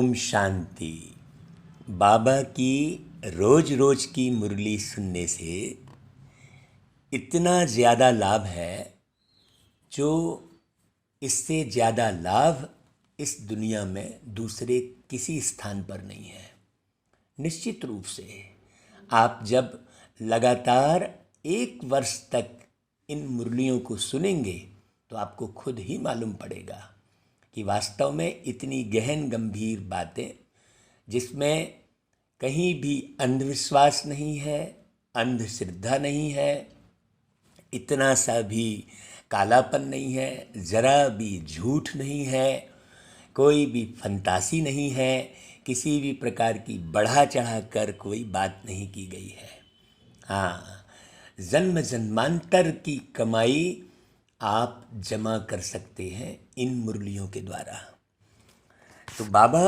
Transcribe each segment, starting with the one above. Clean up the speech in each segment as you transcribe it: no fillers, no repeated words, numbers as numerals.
ओम शांति। बाबा की रोज रोज की मुरली सुनने से इतना ज़्यादा लाभ है जो इससे ज़्यादा लाभ इस दुनिया में दूसरे किसी स्थान पर नहीं है। निश्चित रूप से आप जब लगातार 1 वर्ष तक इन मुरलियों को सुनेंगे तो आपको खुद ही मालूम पड़ेगा कि वास्तव में इतनी गहन गंभीर बातें जिसमें कहीं भी अंधविश्वास नहीं है, अंधश्रद्धा नहीं है, इतना सा भी कालापन नहीं है, ज़रा भी झूठ नहीं है, कोई भी फंतासी नहीं है, किसी भी प्रकार की बढ़ा चढ़ा कर कोई बात नहीं की गई है। हाँ, जन्म जन्मांतर की कमाई आप जमा कर सकते हैं इन मुरलियों के द्वारा। तो बाबा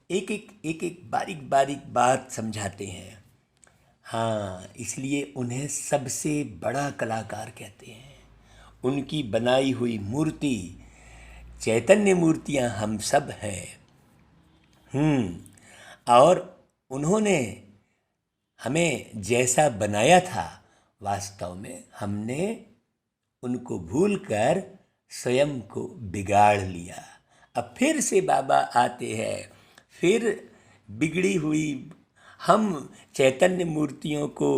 एक एक बारीक बारीक बात समझाते हैं। हाँ, इसलिए उन्हें सबसे बड़ा कलाकार कहते हैं। उनकी बनाई हुई मूर्ति, चैतन्य मूर्तियाँ हम सब हैं। और उन्होंने हमें जैसा बनाया था, वास्तव में हमने उनको भूलकर स्वयं को बिगाड़ लिया। अब फिर से बाबा आते हैं, फिर बिगड़ी हुई हम चैतन्य मूर्तियों को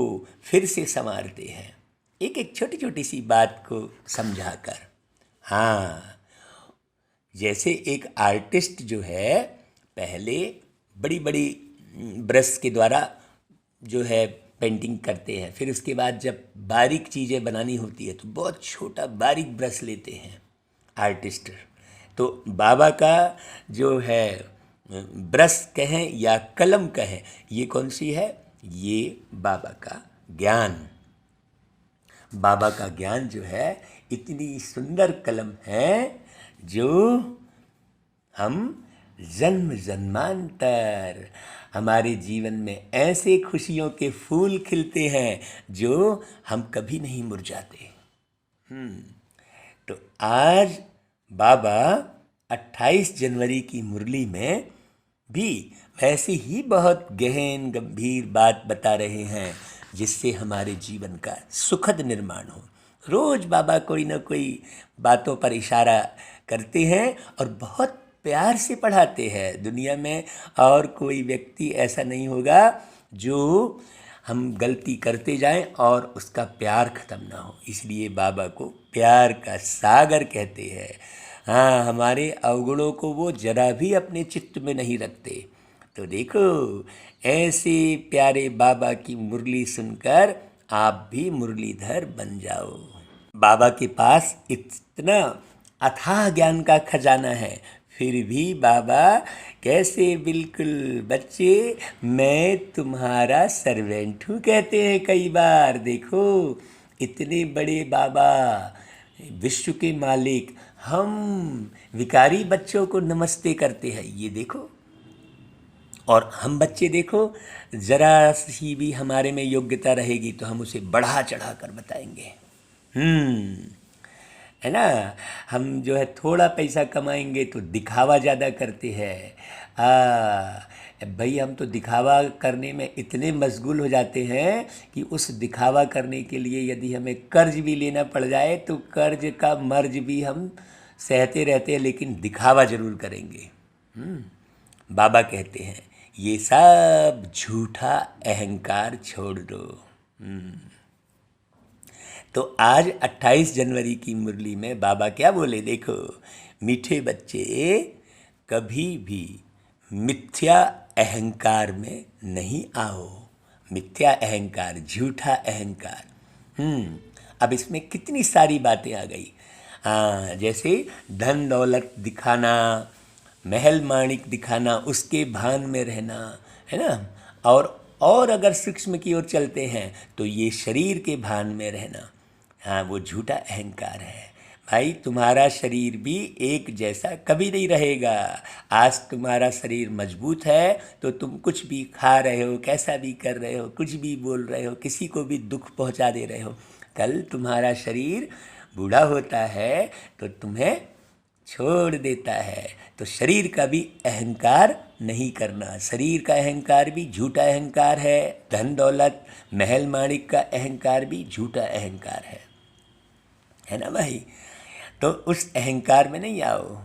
फिर से संवारते हैं, एक एक छोटी छोटी सी बात को समझाकर। हाँ, जैसे एक आर्टिस्ट जो है पहले बड़ी बड़ी ब्रश के द्वारा जो है पेंटिंग करते हैं, फिर उसके बाद जब बारीक चीज़ें बनानी होती है तो बहुत छोटा बारीक ब्रश लेते हैं आर्टिस्ट। तो बाबा का जो है ब्रश कहें या कलम कहें, ये कौन सी है? ये बाबा का ज्ञान। बाबा का ज्ञान जो है इतनी सुंदर कलम है जो हम जन्म जन्मांतर हमारे जीवन में ऐसे खुशियों के फूल खिलते हैं जो हम कभी नहीं मुरझाते। तो आज बाबा 28 जनवरी की मुरली में भी वैसे ही बहुत गहन गंभीर बात बता रहे हैं जिससे हमारे जीवन का सुखद निर्माण हो। रोज बाबा कोई ना कोई बातों पर इशारा करते हैं और बहुत प्यार से पढ़ाते हैं। दुनिया में और कोई व्यक्ति ऐसा नहीं होगा जो हम गलती करते जाएं और उसका प्यार ख़त्म ना हो। इसलिए बाबा को प्यार का सागर कहते हैं। हाँ, हमारे अवगुणों को वो जरा भी अपने चित्त में नहीं रखते। तो देखो, ऐसे प्यारे बाबा की मुरली सुनकर आप भी मुरलीधर बन जाओ। बाबा के पास इतना अथाह ज्ञान का खजाना है, फिर भी बाबा कैसे बिल्कुल बच्चे मैं तुम्हारा सर्वेंट हूँ कहते हैं कई बार। देखो, इतने बड़े बाबा, विश्व के मालिक, हम विकारी बच्चों को नमस्ते करते हैं, ये देखो। और हम बच्चे देखो, ज़रा सी भी हमारे में योग्यता रहेगी तो हम उसे बढ़ा चढ़ा कर बताएंगे। है ना? हम जो है थोड़ा पैसा कमाएंगे तो दिखावा ज़्यादा करते हैं। भाई, हम तो दिखावा करने में इतने मशगूल हो जाते हैं कि उस दिखावा करने के लिए यदि हमें कर्ज भी लेना पड़ जाए तो कर्ज का मर्ज भी हम सहते रहते हैं, लेकिन दिखावा ज़रूर करेंगे। बाबा कहते हैं ये सब झूठा अहंकार छोड़ दो। तो आज 28 जनवरी की मुरली में बाबा क्या बोले? देखो, मीठे बच्चे कभी भी मिथ्या अहंकार में नहीं आओ। मिथ्या अहंकार, झूठा अहंकार। अब इसमें कितनी सारी बातें आ गई। हाँ, जैसे धन दौलत दिखाना, महल माणिक दिखाना, उसके भान में रहना, है ना? और अगर सूक्ष्म की ओर चलते हैं तो ये शरीर के भान में रहना, हाँ, वो झूठा अहंकार है। भाई, तुम्हारा शरीर भी एक जैसा कभी नहीं रहेगा। आज तुम्हारा शरीर मजबूत है तो तुम कुछ भी खा रहे हो, कैसा भी कर रहे हो, कुछ भी बोल रहे हो, किसी को भी दुख पहुंचा दे रहे हो। कल तुम्हारा शरीर बूढ़ा होता है तो तुम्हें छोड़ देता है। तो शरीर का भी अहंकार नहीं करना। शरीर का अहंकार भी झूठा अहंकार है। धन दौलत महल माणिक का अहंकार भी झूठा अहंकार है ना भाई। तो उस अहंकार में नहीं आओ।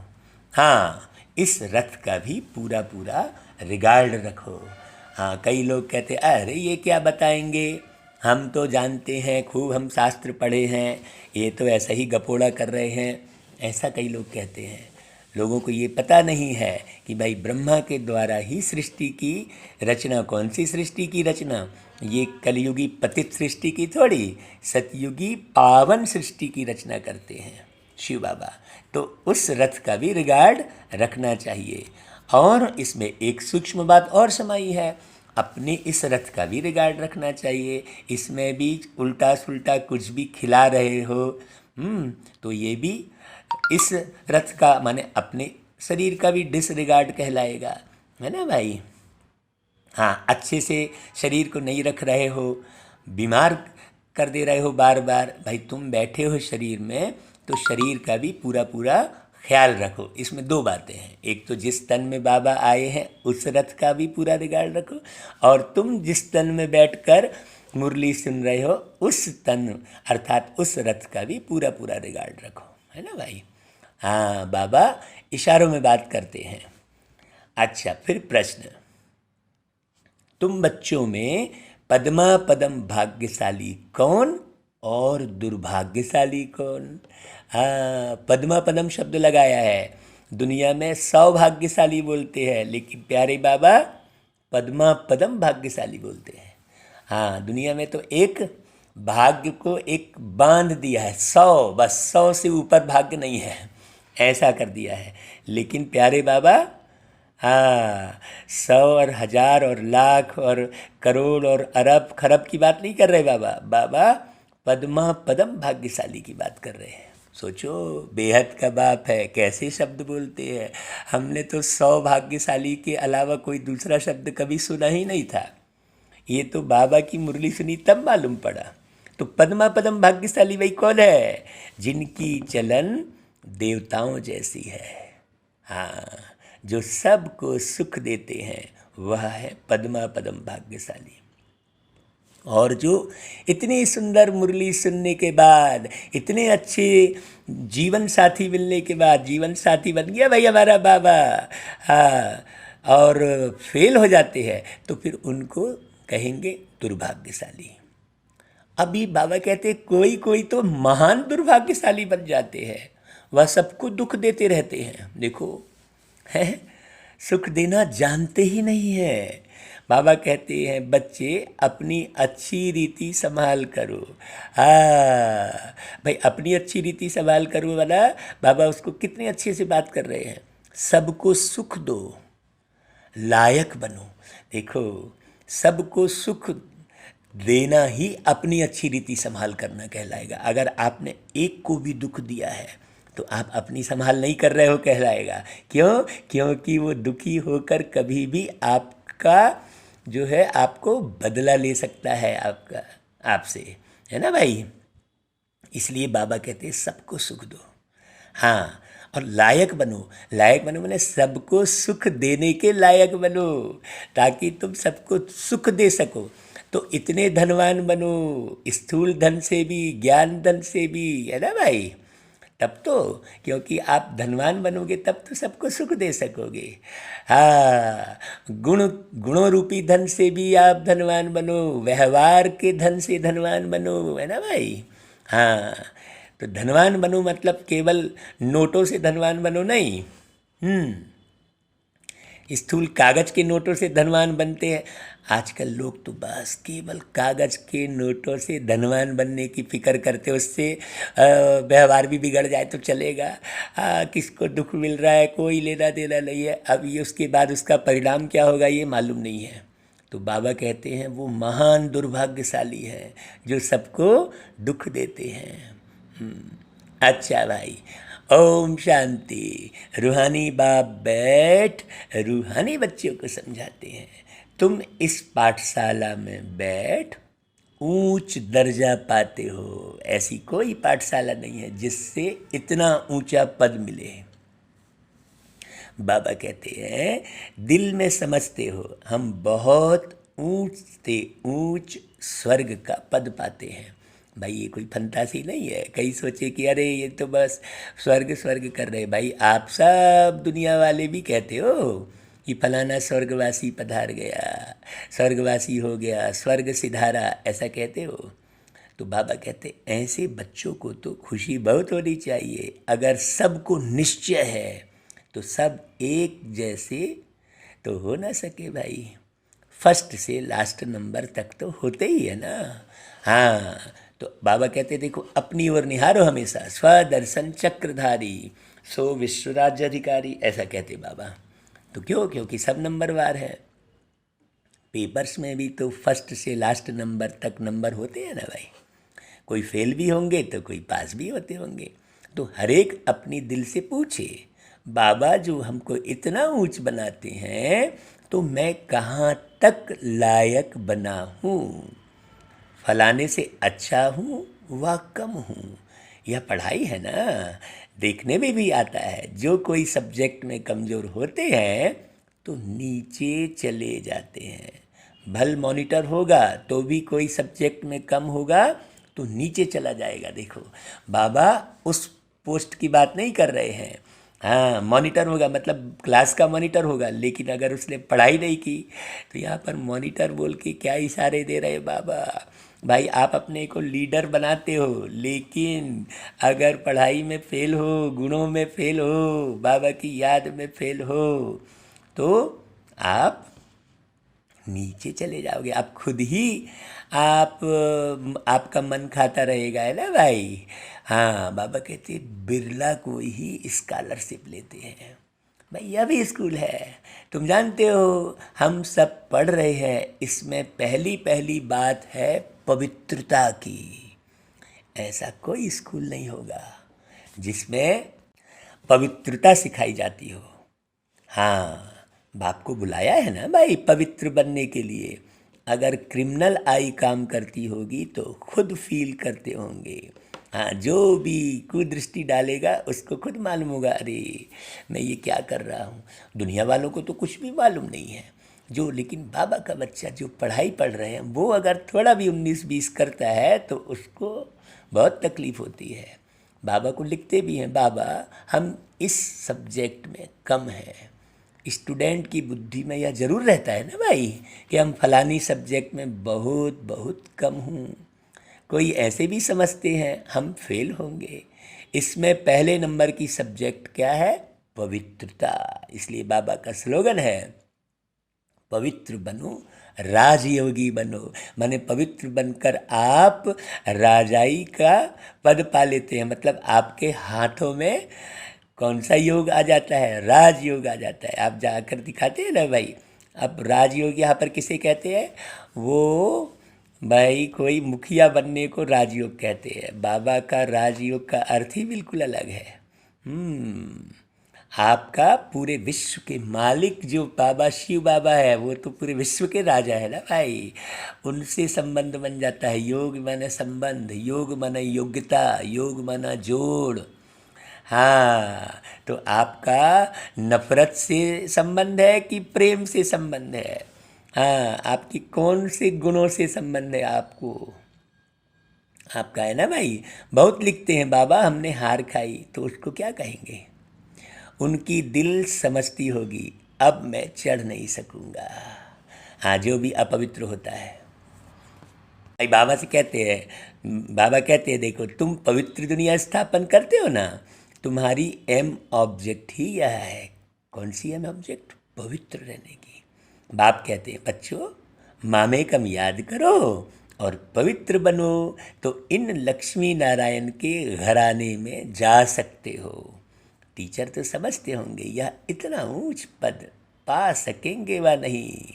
हाँ, इस रथ का भी पूरा पूरा रिगार्ड रखो। हाँ, कई लोग कहते अरे ये क्या बताएंगे, हम तो जानते हैं, खूब हम शास्त्र पढ़े हैं, ये तो ऐसा ही गपोड़ा कर रहे हैं, ऐसा कई लोग कहते हैं। लोगों को ये पता नहीं है कि भाई ब्रह्मा के द्वारा ही सृष्टि की रचना। कौन सी सृष्टि की रचना? ये कलयुगी पतित सृष्टि की थोड़ी, सतयुगी पावन सृष्टि की रचना करते हैं शिव बाबा। तो उस रथ का भी रिगार्ड रखना चाहिए। और इसमें एक सूक्ष्म बात और समाई है, अपने इस रथ का भी रिगार्ड रखना चाहिए। इसमें भी उल्टा सुल्टा कुछ भी खिला रहे हो तो ये भी इस रथ का माने अपने शरीर का भी डिसरिगार्ड कहलाएगा, है ना भाई। हाँ, अच्छे से शरीर को नहीं रख रहे हो, बीमार कर दे रहे हो बार बार। भाई तुम बैठे हो शरीर में, तो शरीर का भी पूरा पूरा ख्याल रखो। इसमें दो बातें हैं, एक तो जिस तन में बाबा आए हैं उस रथ का भी पूरा रिगार्ड रखो, और तुम जिस तन में बैठकर मुरली सुन रहे हो उस तन अर्थात उस रथ का भी पूरा पूरा रिगार्ड रखो, है ना भाई। हाँ, बाबा इशारों में बात करते हैं। अच्छा, फिर प्रश्न, तुम बच्चों में पद्मा पदम भाग्यशाली कौन और दुर्भाग्यशाली कौन? हाँ, पद्मा पदम शब्द लगाया है। दुनिया में 100 भाग्यशाली बोलते हैं, लेकिन प्यारे बाबा पद्मा पदम भाग्यशाली बोलते हैं। हाँ, दुनिया में तो एक भाग्य को एक बांध दिया है, 100, बस 100 से ऊपर भाग्य नहीं है, ऐसा कर दिया है। लेकिन प्यारे बाबा हाँ, 100 और 1000 और लाख और करोड़ और अरब खरब की बात नहीं कर रहे बाबा। बाबा पद्मा पदम भाग्यशाली की बात कर रहे हैं। सोचो, बेहद का बाप है, कैसे शब्द बोलते हैं। हमने तो 100 भाग्यशाली के अलावा कोई दूसरा शब्द कभी सुना ही नहीं था। ये तो बाबा की मुरली सुनी तब मालूम पड़ा। तो पद्मा पदम भाग्यशाली वही कौन है? जिनकी चलन देवताओं जैसी है। हाँ, जो सबको सुख देते हैं वह है पद्मा पदम भाग्यशाली। और जो इतनी सुंदर मुरली सुनने के बाद, इतने अच्छे जीवन साथी मिलने के बाद, जीवन साथी बन गया भाई हमारा बाबा, हाँ, और फेल हो जाते हैं तो फिर उनको कहेंगे दुर्भाग्यशाली। अभी बाबा कहते कोई कोई तो महान दुर्भाग्यशाली बन जाते हैं, वह सबको दुख देते रहते हैं। देखो, है सुख देना जानते ही नहीं है। बाबा कहते हैं बच्चे अपनी अच्छी रीति संभाल करो। हाँ भाई, अपनी अच्छी रीति संभाल करो वाला बाबा उसको कितने अच्छे से बात कर रहे हैं। सबको सुख दो, लायक बनो। देखो, सबको सुख देना ही अपनी अच्छी रीति संभाल करना कहलाएगा। अगर आपने एक को भी दुख दिया है तो आप अपनी संभाल नहीं कर रहे हो कहलाएगा। क्यों? क्योंकि वो दुखी होकर कभी भी आपका जो है आपको बदला ले सकता है, आपका आपसे, है ना भाई। इसलिए बाबा कहते हैं सबको सुख दो। हाँ, और लायक बनो। लायक बनो मैंने सबको सुख देने के लायक बनो, ताकि तुम सबको सुख दे सको। तो इतने धनवान बनो, स्थूल धन से भी, ज्ञान धन से भी, है ना भाई। तब तो, क्योंकि आप धनवान बनोगे तब तो सबको सुख दे सकोगे। हाँ, गुणों रूपी धन से भी आप धनवान बनो, व्यवहार के धन से धनवान बनो, है ना भाई। हाँ, तो धनवान बनो मतलब केवल नोटों से धनवान बनो नहीं। स्थूल कागज के नोटों से धनवान बनते हैं। आजकल लोग तो बस केवल कागज के नोटों से धनवान बनने की फिक्र करते, उससे व्यवहार भी बिगड़ जाए तो चलेगा। किसको दुख मिल रहा है कोई लेना देना नहीं है। अब ये उसके बाद उसका परिणाम क्या होगा ये मालूम नहीं है। तो बाबा कहते हैं वो महान दुर्भाग्यशाली है जो सबको दुख देते हैं। अच्छा भाई, ओम शांति। रूहानी बाप बैठ रूहानी बच्चों को समझाते हैं। तुम इस पाठशाला में बैठ ऊंच दर्जा पाते हो। ऐसी कोई पाठशाला नहीं है जिससे इतना ऊंचा पद मिले। बाबा कहते हैं दिल में समझते हो हम बहुत ऊंच से ऊंच स्वर्ग का पद पाते हैं। भाई ये कोई फंतासी नहीं है, कई सोचे कि अरे ये तो बस स्वर्ग स्वर्ग कर रहे। भाई आप सब दुनिया वाले भी कहते हो कि फलाना स्वर्गवासी पधार गया, स्वर्गवासी हो गया, स्वर्ग सिधारा, ऐसा कहते हो। तो बाबा कहते ऐसे बच्चों को तो खुशी बहुत होनी चाहिए। अगर सबको निश्चय है तो सब एक जैसे तो हो ना सके भाई, फर्स्ट से लास्ट नंबर तक तो होते ही है ना। हाँ, तो बाबा कहते देखो अपनी ओर निहारो हमेशा, स्वदर्शन चक्रधारी सो विश्वराज्य अधिकारी, ऐसा कहते बाबा। तो क्यों? क्योंकि सब नंबरवार है। पेपर्स में भी तो फर्स्ट से लास्ट नंबर तक नंबर होते हैं ना भाई, कोई फेल भी होंगे तो कोई पास भी होते होंगे। तो हर एक अपनी दिल से पूछे बाबा जो हमको इतना ऊंच बनाते हैं तो मैं कहाँ तक लायक बना हूँ, फलाने से अच्छा हूँ व कम हूँ। यह पढ़ाई है ना, देखने में भी आता है। जो कोई सब्जेक्ट में कमज़ोर होते हैं तो नीचे चले जाते हैं। भल मॉनिटर होगा तो भी कोई सब्जेक्ट में कम होगा तो नीचे चला जाएगा। देखो बाबा उस पोस्ट की बात नहीं कर रहे हैं। हाँ, मॉनिटर होगा मतलब क्लास का मॉनिटर होगा, लेकिन अगर उसने पढ़ाई नहीं की तो यहाँ पर मॉनिटर बोल के क्या इशारे दे रहे बाबा। भाई आप अपने को लीडर बनाते हो, लेकिन अगर पढ़ाई में फेल हो, गुणों में फेल हो, बाबा की याद में फेल हो तो आप नीचे चले जाओगे। आप खुद ही आपका मन खाता रहेगा, है ना भाई। हाँ, बाबा कहते बिरला को ही स्कॉलरशिप लेते हैं। भाई यह भी स्कूल है, तुम जानते हो हम सब पढ़ रहे हैं। इसमें पहली पहली बात है पवित्रता की। ऐसा कोई स्कूल नहीं होगा जिसमें पवित्रता सिखाई जाती हो। हाँ, बाप को बुलाया है ना भाई पवित्र बनने के लिए। अगर क्रिमिनल आई काम करती होगी तो खुद फील करते होंगे। हाँ, जो भी कुदृष्टि डालेगा उसको खुद मालूम होगा, अरे मैं ये क्या कर रहा हूँ। दुनिया वालों को तो कुछ भी मालूम नहीं है। जो लेकिन बाबा का बच्चा जो पढ़ाई पढ़ रहे हैं वो अगर थोड़ा भी 19-20 करता है तो उसको बहुत तकलीफ़ होती है। बाबा को लिखते भी हैं, बाबा हम इस सब्जेक्ट में कम हैं। स्टूडेंट की बुद्धि में यह ज़रूर रहता है ना भाई कि हम फलानी सब्जेक्ट में बहुत बहुत कम हूँ। कोई ऐसे भी समझते हैं हम फेल होंगे। इसमें पहले नंबर की सब्जेक्ट क्या है? पवित्रता। इसलिए बाबा का स्लोगन है पवित्र बनो राजयोगी बनो। माने पवित्र बनकर आप राजाई का पद पा लेते हैं। मतलब आपके हाथों में कौन सा योग आ जाता है? राजयोग आ जाता है। आप जाकर दिखाते हैं ना भाई। अब राजयोग यहाँ पर किसे कहते हैं? वो भाई कोई मुखिया बनने को राजयोग कहते हैं। बाबा का राजयोग का अर्थ ही बिल्कुल अलग है। आपका पूरे विश्व के मालिक जो बाबा शिव बाबा है वो तो पूरे विश्व के राजा है ना भाई। उनसे संबंध बन जाता है। योग माने संबंध, योग माने योग्यता, योग माना जोड़। हाँ, तो आपका नफरत से संबंध है कि प्रेम से संबंध है? हाँ, आपकी कौन से गुणों से संबंध है आपको? आपका है ना भाई। बहुत लिखते हैं बाबा हमने हार खाई, तो उसको क्या कहेंगे? उनकी दिल समझती होगी अब मैं चढ़ नहीं सकूंगा। हाँ, जो भी अपवित्र होता है भाई बाबा से कहते हैं, बाबा कहते हैं देखो तुम पवित्र दुनिया स्थापन करते हो ना, तुम्हारी एम ऑब्जेक्ट ही यह है। कौन सी एम ऑब्जेक्ट? पवित्र रहने की। बाप कहते हैं बच्चों मामे कम याद करो और पवित्र बनो तो इन लक्ष्मी नारायण के घराने में जा सकते हो। टीचर तो समझते होंगे यह इतना ऊंच पद पा सकेंगे व नहीं।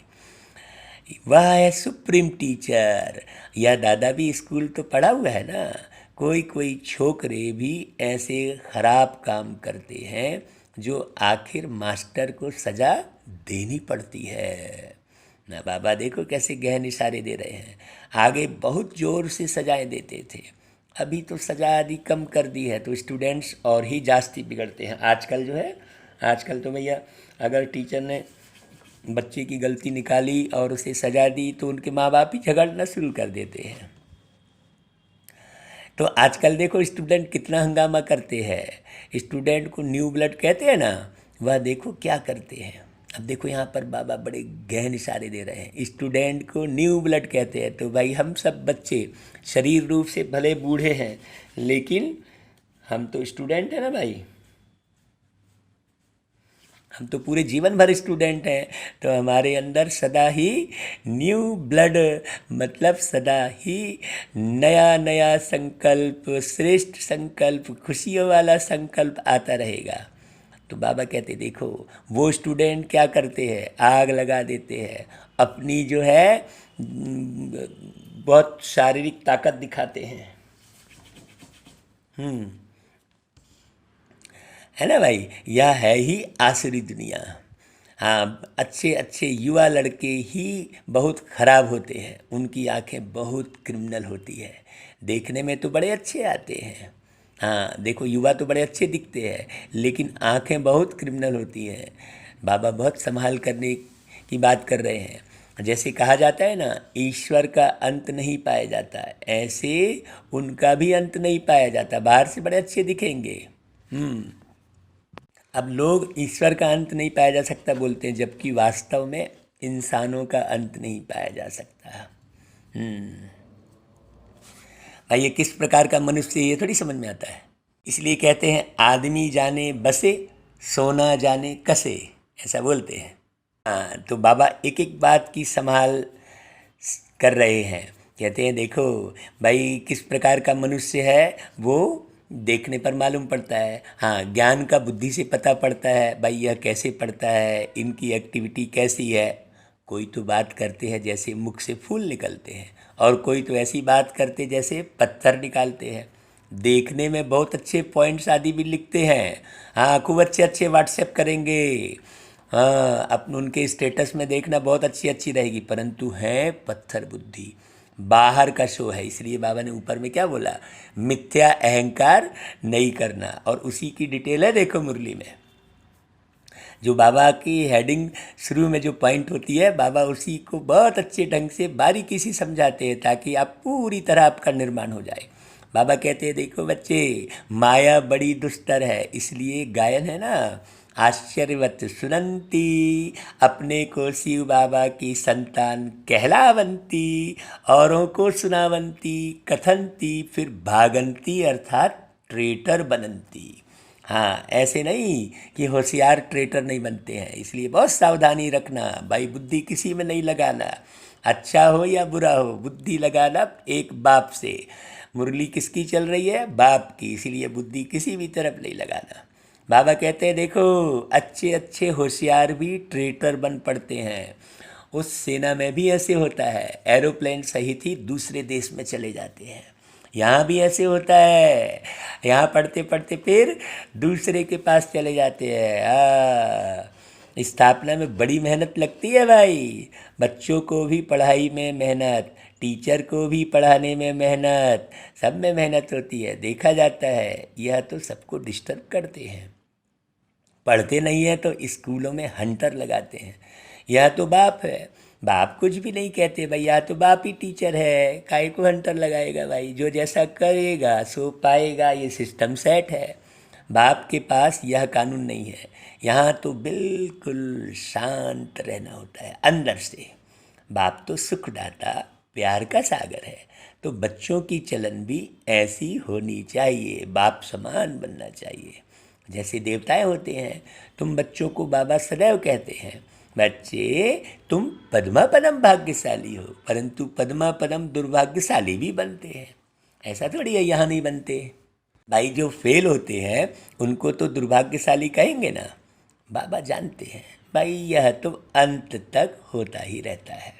वह है सुप्रीम टीचर। यह दादा भी स्कूल तो पढ़ा हुआ है ना। कोई कोई छोकरे भी ऐसे खराब काम करते हैं जो आखिर मास्टर को सज़ा देनी पड़ती है ना। बाबा देखो कैसे गहन इशारे दे रहे हैं। आगे बहुत ज़ोर से सजाएं देते थे, अभी तो सजा आदि कम कर दी है तो स्टूडेंट्स और ही जास्ती बिगड़ते हैं। आजकल जो है आजकल तो भैया अगर टीचर ने बच्चे की गलती निकाली और उसे सजा दी तो उनके माँ बाप ही झगड़ना शुरू कर देते हैं। तो आजकल देखो स्टूडेंट कितना हंगामा करते हैं। स्टूडेंट को न्यू ब्लड कहते हैं ना, वह देखो क्या करते हैं। अब देखो यहाँ पर बाबा बड़े गहन इशारे दे रहे हैं। स्टूडेंट को न्यू ब्लड कहते हैं, तो भाई हम सब बच्चे शरीर रूप से भले बूढ़े हैं, लेकिन हम तो स्टूडेंट हैं ना भाई। हम तो पूरे जीवन भर स्टूडेंट हैं, तो हमारे अंदर सदा ही न्यू ब्लड मतलब सदा ही नया नया संकल्प, श्रेष्ठ संकल्प, खुशियों वाला संकल्प आता रहेगा। तो बाबा कहते देखो वो स्टूडेंट क्या करते हैं, आग लगा देते हैं, अपनी जो है बहुत शारीरिक ताकत दिखाते हैं। है ना भाई, यह है ही आसुरी दुनिया। हाँ, अच्छे अच्छे युवा लड़के ही बहुत खराब होते हैं, उनकी आंखें बहुत क्रिमिनल होती है। देखने में तो बड़े अच्छे आते हैं, हाँ देखो युवा तो बड़े अच्छे दिखते हैं, लेकिन आंखें बहुत क्रिमिनल होती हैं। बाबा बहुत संभाल करने की बात कर रहे हैं। जैसे कहा जाता है ना, ईश्वर का अंत नहीं पाया जाता, ऐसे उनका भी अंत नहीं पाया जाता। बाहर से बड़े अच्छे दिखेंगे। अब लोग ईश्वर का अंत नहीं पाया जा सकता बोलते हैं, जबकि वास्तव में इंसानों का अंत नहीं पाया जा सकता। भाई ये किस प्रकार का मनुष्य, ये थोड़ी समझ में आता है। इसलिए कहते हैं आदमी जाने बसे, सोना जाने कसे, ऐसा बोलते हैं। हाँ, तो बाबा एक एक बात की संभाल कर रहे हैं। कहते हैं देखो भाई किस प्रकार का मनुष्य है, वो देखने पर मालूम पड़ता है। हाँ, ज्ञान का बुद्धि से पता पड़ता है भाई यह कैसे पढ़ता है, इनकी एक्टिविटी कैसी है। कोई तो बात करते हैं जैसे मुख से फूल निकलते हैं, और कोई तो ऐसी बात करते जैसे पत्थर निकालते हैं। देखने में बहुत अच्छे पॉइंट्स आदि भी लिखते हैं। हाँ, खूब अच्छे अच्छे व्हाट्सएप करेंगे। हाँ, अपन उनके स्टेटस में देखना बहुत अच्छी अच्छी रहेगी, परंतु है पत्थर बुद्धि, बाहर का शो है। इसलिए बाबा ने ऊपर में क्या बोला, मिथ्या अहंकार नहीं करना। और उसी की डिटेल है देखो मुरली में, जो बाबा की हेडिंग शुरू में जो पॉइंट होती है, बाबा उसी को बहुत अच्छे ढंग से बारीकी से समझाते हैं, ताकि आप पूरी तरह आपका निर्माण हो जाए। बाबा कहते हैं देखो बच्चे, माया बड़ी दुस्तर है, इसलिए गायन है ना, आश्चर्यवत सुनंती, अपने को शिव बाबा की संतान कहलावंती, औरों को सुनावंती, कथनती, फिर भागंती अर्थात ट्रेटर बनंती। हाँ, ऐसे नहीं कि होशियार ट्रेटर नहीं बनते हैं। इसलिए बहुत सावधानी रखना भाई, बुद्धि किसी में नहीं लगाना, अच्छा हो या बुरा हो, बुद्धि लगाना एक बाप से। मुरली किसकी चल रही है, बाप की, इसीलिए बुद्धि किसी भी तरफ नहीं लगाना। बाबा कहते हैं देखो अच्छे अच्छे होशियार भी ट्रेटर बन पड़ते हैं। उस सेना में भी ऐसे होता है, एरोप्लेन सहित ही दूसरे देश में चले जाते हैं। यहाँ भी ऐसे होता है, यहाँ पढ़ते पढ़ते फिर दूसरे के पास चले जाते हैं। स्थापना में बड़ी मेहनत लगती है भाई, बच्चों को भी पढ़ाई में मेहनत, टीचर को भी पढ़ाने में मेहनत, सब में मेहनत होती है। देखा जाता है यह तो सबको डिस्टर्ब करते हैं। पढ़ते नहीं हैं तो स्कूलों में हंटर लगाते हैं। यह तो बाप है, बाप कुछ भी नहीं कहते भाई, या तो बाप ही टीचर है, काहे को हंटर लगाएगा भाई, जो जैसा करेगा सो पाएगा, ये सिस्टम सेट है। बाप के पास यह कानून नहीं है। यहाँ तो बिल्कुल शांत रहना होता है अंदर से। बाप तो सुखदाता, प्यार का सागर है, तो बच्चों की चलन भी ऐसी होनी चाहिए, बाप समान बनना चाहिए। जैसे देवताएं होते हैं, तुम बच्चों को बाबा सदैव कहते हैं बच्चे तुम पद्मा पदम भाग्यशाली हो, परंतु पद्मा पदम दुर्भाग्यशाली भी बनते हैं। ऐसा थोड़ी है यहाँ नहीं बनते भाई। जो फेल होते हैं उनको तो दुर्भाग्यशाली कहेंगे ना। बाबा जानते हैं भाई यह तो अंत तक होता ही रहता है,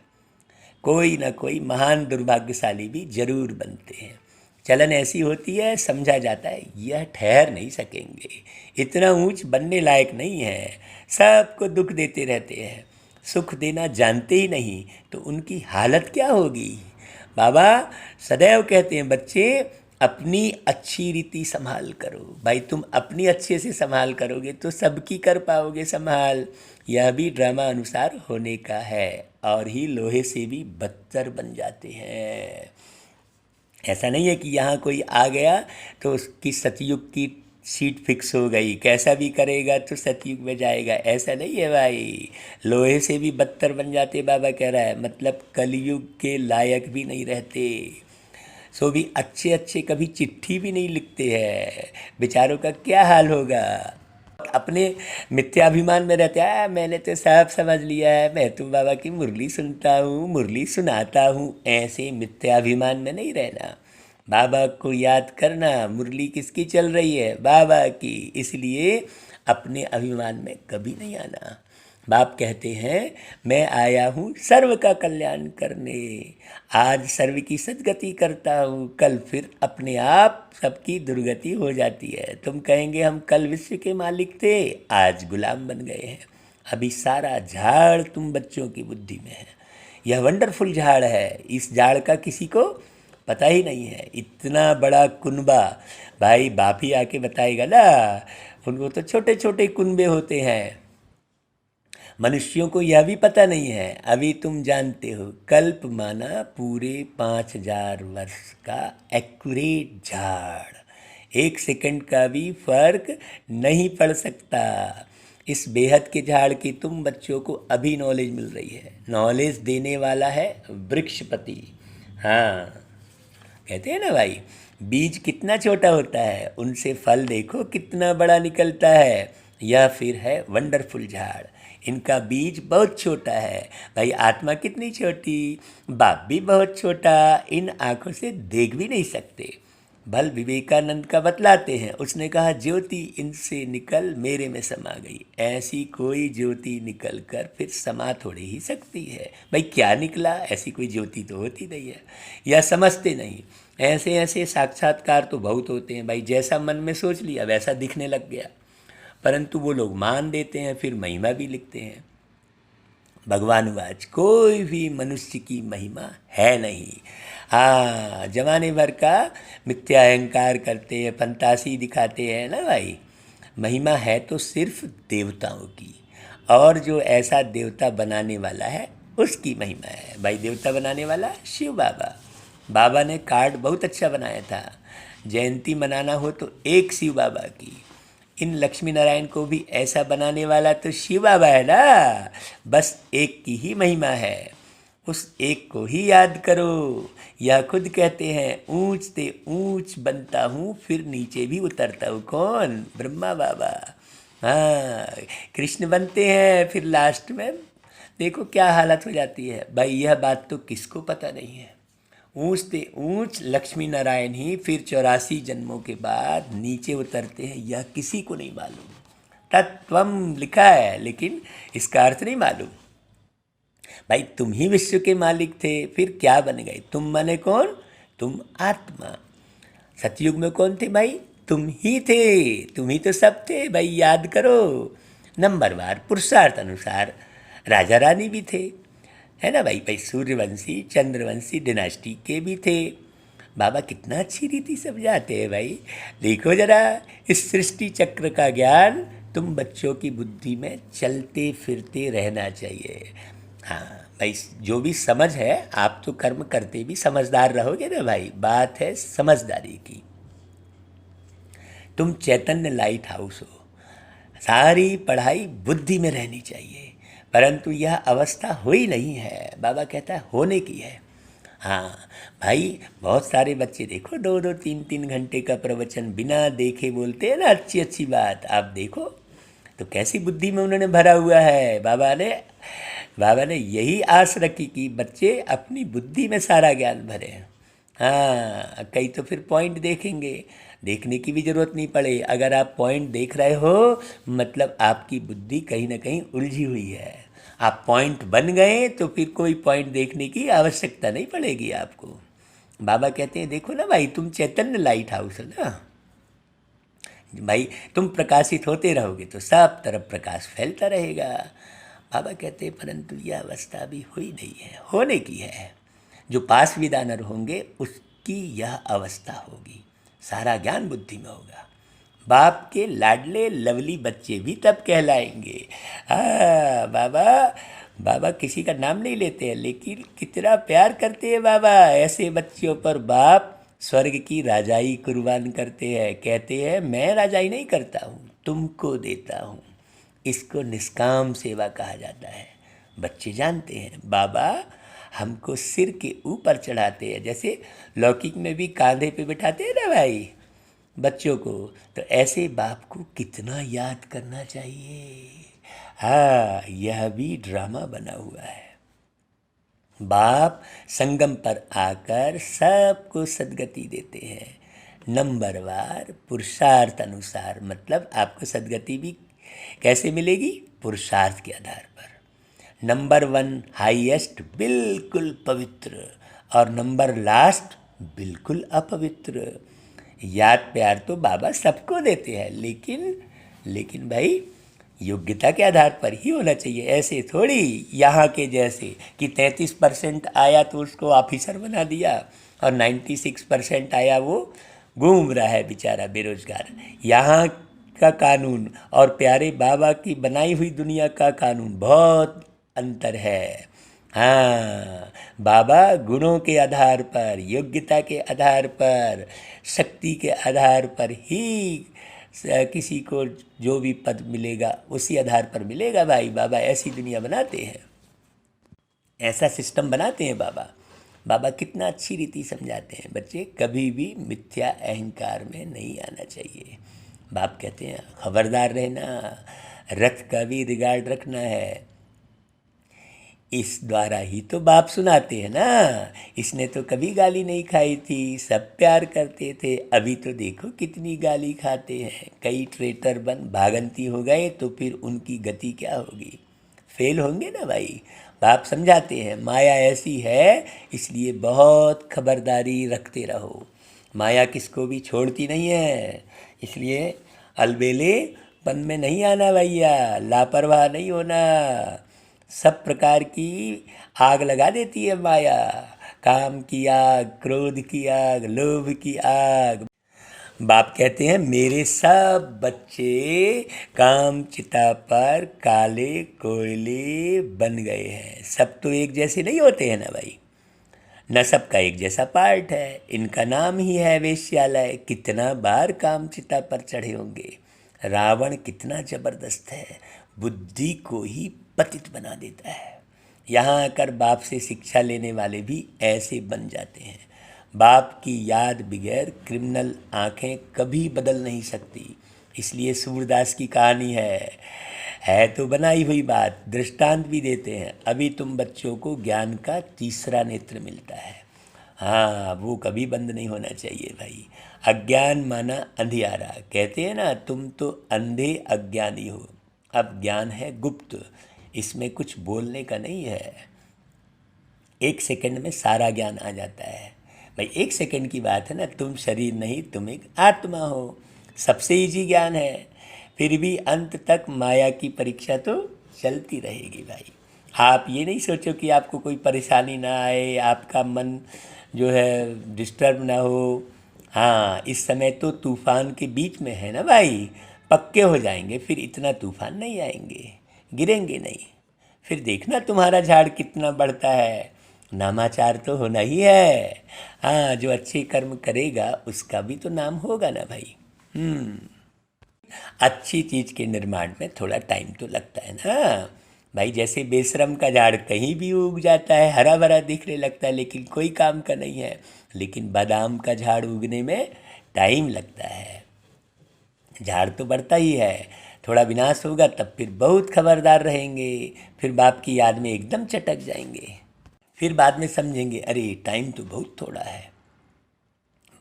कोई ना कोई महान दुर्भाग्यशाली भी जरूर बनते हैं। चलन ऐसी होती है, समझा जाता है यह ठहर नहीं सकेंगे, इतना ऊंच बनने लायक नहीं है, सबको दुख देते रहते हैं, सुख देना जानते ही नहीं, तो उनकी हालत क्या होगी। बाबा सदैव कहते हैं बच्चे अपनी अच्छी रीति संभाल करो। भाई तुम अपनी अच्छे से संभाल करोगे तो सबकी कर पाओगे संभाल। यह भी ड्रामा अनुसार होने का है, और ही लोहे से भी बदतर बन जाते हैं। ऐसा नहीं है कि यहाँ कोई आ गया तो उसकी सतयुग की सीट फिक्स हो गई, कैसा भी करेगा तो सतयुग में जाएगा, ऐसा नहीं है भाई। लोहे से भी बदतर बन जाते, बाबा कह रहा है, मतलब कलयुग के लायक भी नहीं रहते। सो भी अच्छे अच्छे कभी चिट्ठी भी नहीं लिखते हैं, बेचारों का क्या हाल होगा। अपने मिथ्याभिमान में रहते हैं, मैंने तो सब समझ लिया है, मैं तो बाबा की मुरली सुनता हूँ, मुरली सुनाता हूँ, ऐसे मिथ्याभिमान में नहीं रहना। बाबा को याद करना, मुरली किसकी चल रही है, बाबा की, इसलिए अपने अभिमान में कभी नहीं आना। बाप कहते हैं, मैं आया हूँ सर्व का कल्याण करने, आज सर्व की सद्गति करता हूँ, कल फिर अपने आप सबकी दुर्गति हो जाती है। तुम कहेंगे हम कल विश्व के मालिक थे, आज गुलाम बन गए हैं। अभी सारा झाड़ तुम बच्चों की बुद्धि में है। यह वंडरफुल झाड़ है, इस झाड़ का किसी को पता ही नहीं है। इतना बड़ा कुनबा, भाई बाप ही आके बताएगा ना, उनको तो छोटे छोटे कुनबे होते हैं। मनुष्यों को यह भी पता नहीं है। अभी तुम जानते हो, कल्प माना पूरे 5000 वर्ष का एक्यूरेट झाड़, 1 सेकंड का भी फर्क नहीं पड़ सकता। इस बेहद के झाड़ की तुम बच्चों को अभी नॉलेज मिल रही है। नॉलेज देने वाला है वृक्षपति। हाँ, कहते हैं ना भाई, बीज कितना छोटा होता है, उनसे फल देखो कितना बड़ा निकलता है। यह फिर है वंडरफुल झाड़, इनका बीज बहुत छोटा है। भाई आत्मा कितनी छोटी, बाप भी बहुत छोटा, इन आँखों से देख भी नहीं सकते। भल विवेकानंद का बतलाते हैं, उसने कहा ज्योति इनसे निकल मेरे में समा गई। ऐसी कोई ज्योति निकल कर फिर समा थोड़ी ही सकती है। भाई क्या निकला, ऐसी कोई ज्योति तो होती नहीं है, या समझते नहीं। ऐसे ऐसे साक्षात्कार तो बहुत होते हैं भाई, जैसा मन में सोच लिया वैसा दिखने लग गया, परंतु वो लोग मान देते हैं, फिर महिमा भी लिखते हैं। भगवान वाच कोई भी मनुष्य की महिमा है नहीं। हाँ, जमाने भर का मिथ्या अहंकार करते हैं, फंतासी दिखाते हैं ना भाई। महिमा है तो सिर्फ देवताओं की, और जो ऐसा देवता बनाने वाला है उसकी महिमा है। भाई देवता बनाने वाला शिव बाबा। बाबा ने कार्ड बहुत अच्छा बनाया था, जयंती मनाना हो तो एक शिव बाबा की। इन लक्ष्मी नारायण को भी ऐसा बनाने वाला तो शिव बाबा है ना, बस एक की ही महिमा है, उस एक को ही याद करो। यह खुद कहते हैं, ऊंच से ऊंच बनता हूँ फिर नीचे भी उतरता हूँ। कौन, ब्रह्मा बाबा। हाँ, कृष्ण बनते हैं, फिर लास्ट में देखो क्या हालत हो जाती है। भाई यह बात तो किसको पता नहीं है। ऊंच से ऊंच लक्ष्मी नारायण ही फिर 84 जन्मों के बाद नीचे उतरते हैं, यह किसी को नहीं मालूम। तत्वम लिखा है, लेकिन इसका अर्थ नहीं मालूम। भाई तुम ही विश्व के मालिक थे, फिर क्या बन गए, तुम बने कौन, तुम आत्मा। सतयुग में कौन थे भाई, तुम ही थे, तुम ही तो सब थे भाई, याद करो। नंबरवार पुरुषार्थ अनुसार राजा रानी भी थे, है ना भाई। भाई सूर्यवंशी चंद्रवंशी डिनास्टी के भी थे। बाबा कितना अच्छी रीति समझाते हैं भाई। देखो जरा, इस सृष्टि चक्र का ज्ञान तुम बच्चों की बुद्धि में चलते फिरते रहना चाहिए। हाँ भाई, जो भी समझ है, आप तो कर्म करते भी समझदार रहोगे ना भाई, बात है समझदारी की। तुम चैतन्य लाइट हाउस हो, सारी पढ़ाई बुद्धि में रहनी चाहिए, परंतु यह अवस्था हुई नहीं है। बाबा कहता है होने की है। हाँ भाई, बहुत सारे बच्चे देखो 2-2 3-3 घंटे का प्रवचन बिना देखे बोलते हैं ना अच्छी अच्छी बात। आप देखो तो कैसी बुद्धि में उन्होंने भरा हुआ है। बाबा ने यही आस रखी कि बच्चे अपनी बुद्धि में सारा ज्ञान भरे। हाँ, कई तो फिर पॉइंट देखेंगे, देखने की भी ज़रूरत नहीं पड़े। अगर आप पॉइंट देख रहे हो, मतलब आपकी बुद्धि कहीं ना कहीं उलझी हुई है। आप पॉइंट बन गए तो फिर कोई पॉइंट देखने की आवश्यकता नहीं पड़ेगी आपको। बाबा कहते हैं देखो ना भाई, तुम चैतन्य लाइट हाउस है ना भाई, तुम प्रकाशित होते रहोगे तो सब तरफ प्रकाश फैलता रहेगा। बाबा कहते हैं परंतु यह अवस्था अभी हुई नहीं है, होने की है। जो पास विदानर होंगे उसकी यह अवस्था होगी। सारा ज्ञान बुद्धि में होगा। बाप के लाडले लवली बच्चे भी तब कहलाएंगे। बाबा बाबा किसी का नाम नहीं लेते हैं, लेकिन कितना प्यार करते हैं बाबा। ऐसे बच्चों पर बाप स्वर्ग की राजाई कुर्बान करते हैं। कहते हैं मैं राजाई नहीं करता हूँ, तुमको देता हूँ। इसको निष्काम सेवा कहा जाता है। बच्चे जानते हैं बाबा हमको सिर के ऊपर चढ़ाते हैं, जैसे लौकिक में भी कांधे पे बिठाते हैं ना भाई बच्चों को, तो ऐसे बाप को कितना याद करना चाहिए। हाँ, यह भी ड्रामा बना हुआ है। बाप संगम पर आकर सबको सद्गति देते हैं, नंबरवार पुरुषार्थ अनुसार। मतलब आपको सद्गति भी कैसे मिलेगी? पुरुषार्थ के आधार पर। नंबर 1 हाईएस्ट बिल्कुल पवित्र, और नंबर लास्ट बिल्कुल अपवित्र। याद प्यार तो बाबा सबको देते हैं, लेकिन भाई योग्यता के आधार पर ही होना चाहिए। ऐसे थोड़ी यहाँ के जैसे कि 33% आया तो उसको ऑफिसर बना दिया, और 96% आया वो घूम रहा है बेचारा बेरोजगार। यहाँ का कानून और प्यारे बाबा की बनाई हुई दुनिया का कानून बहुत अंतर है। हाँ, बाबा गुणों के आधार पर, योग्यता के आधार पर, शक्ति के आधार पर ही किसी को जो भी पद मिलेगा उसी आधार पर मिलेगा भाई। बाबा ऐसी दुनिया बनाते हैं, ऐसा सिस्टम बनाते हैं बाबा। बाबा कितना अच्छी रीति समझाते हैं, बच्चे कभी भी मिथ्या अहंकार में नहीं आना चाहिए। बाप कहते हैं खबरदार रहना, रथ का भी रिगार्ड रखना है। इस द्वारा ही तो बाप सुनाते हैं ना। इसने तो कभी गाली नहीं खाई थी, सब प्यार करते थे। अभी तो देखो कितनी गाली खाते हैं। कई ट्रेटर बन भागंती हो गए तो फिर उनकी गति क्या होगी? फेल होंगे ना भाई। बाप समझाते हैं माया ऐसी है, इसलिए बहुत खबरदारी रखते रहो। माया किसको भी छोड़ती नहीं है, इसलिए अलबेलेपन में नहीं आना भैया, लापरवाह नहीं होना। सब प्रकार की आग लगा देती है माया, काम की आग, क्रोध की आग, लोभ की आग। बाप कहते हैं मेरे सब बच्चे काम चिता पर काले कोयले बन गए हैं। सब तो एक जैसे नहीं होते हैं ना भाई, न सबका एक जैसा पार्ट है। इनका नाम ही है वेश्यालय। कितना बार काम चिता पर चढ़े होंगे। रावण कितना जबरदस्त है, बुद्धि को ही पतित बना देता है। यहाँ आकर बाप से शिक्षा लेने वाले भी ऐसे बन जाते हैं। बाप की याद बगैर क्रिमिनल आंखें कभी बदल नहीं सकती। इसलिए सूरदास की कहानी है तो बनाई हुई बात। दृष्टांत भी देते हैं। अभी तुम बच्चों को ज्ञान का तीसरा नेत्र मिलता है। हाँ, वो कभी बंद नहीं होना चाहिए भाई। अज्ञान माना अंधियारा। कहते हैं ना तुम तो अंधे अज्ञानी हो। अब ज्ञान है गुप्त, इसमें कुछ बोलने का नहीं है। 1 सेकंड में सारा ज्ञान आ जाता है भाई। 1 सेकंड की बात है ना। तुम शरीर नहीं, तुम एक आत्मा हो। सबसे ईजी ज्ञान है। फिर भी अंत तक माया की परीक्षा तो चलती रहेगी भाई। आप ये नहीं सोचो कि आपको कोई परेशानी ना आए, आपका मन जो है डिस्टर्ब ना हो। हाँ, इस समय तो तूफान के बीच में है ना भाई। पक्के हो जाएंगे, फिर इतना तूफान नहीं आएंगे, गिरेंगे नहीं। फिर देखना तुम्हारा झाड़ कितना बढ़ता है। नामाचार तो होना ही है। हाँ, जो अच्छे कर्म करेगा उसका भी तो नाम होगा ना भाई। अच्छी चीज़ के निर्माण में थोड़ा टाइम तो लगता है ना भाई। जैसे बेशरम का झाड़ कहीं भी उग जाता है, हरा भरा दिखने लगता है, लेकिन कोई काम का नहीं है। लेकिन बादाम का झाड़ उगने में टाइम लगता है। झाड़ तो बढ़ता ही है, थोड़ा विनाश होगा तब फिर बहुत खबरदार रहेंगे। फिर बाप की याद में एकदम चटक जाएंगे। फिर बाद में समझेंगे अरे टाइम तो बहुत थोड़ा है।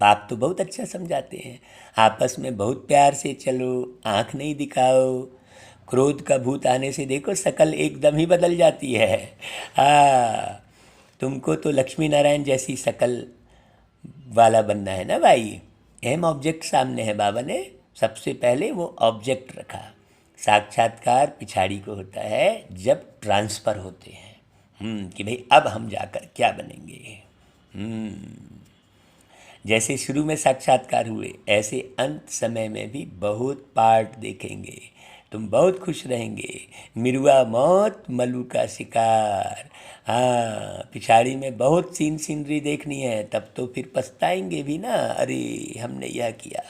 बाप तो बहुत अच्छा समझाते हैं, आपस में बहुत प्यार से चलो, आँख नहीं दिखाओ। क्रोध का भूत आने से देखो शकल एकदम ही बदल जाती है। हाँ, तुमको तो लक्ष्मी नारायण जैसी शकल वाला बनना है ना भाई। अहम ऑब्जेक्ट सामने है। बाबा ने सबसे पहले वो ऑब्जेक्ट रखा। साक्षात्कार पिछाड़ी को होता है जब ट्रांसफ़र होते हैं कि भाई अब हम जाकर क्या बनेंगे। जैसे शुरू में साक्षात्कार हुए ऐसे अंत समय में भी बहुत पार्ट देखेंगे। तुम बहुत खुश रहेंगे। मिरुआ मौत मलू का शिकार। हाँ, पिछाड़ी में बहुत सीनरी देखनी है, तब तो फिर पछताएंगे भी ना, अरे हमने यह किया।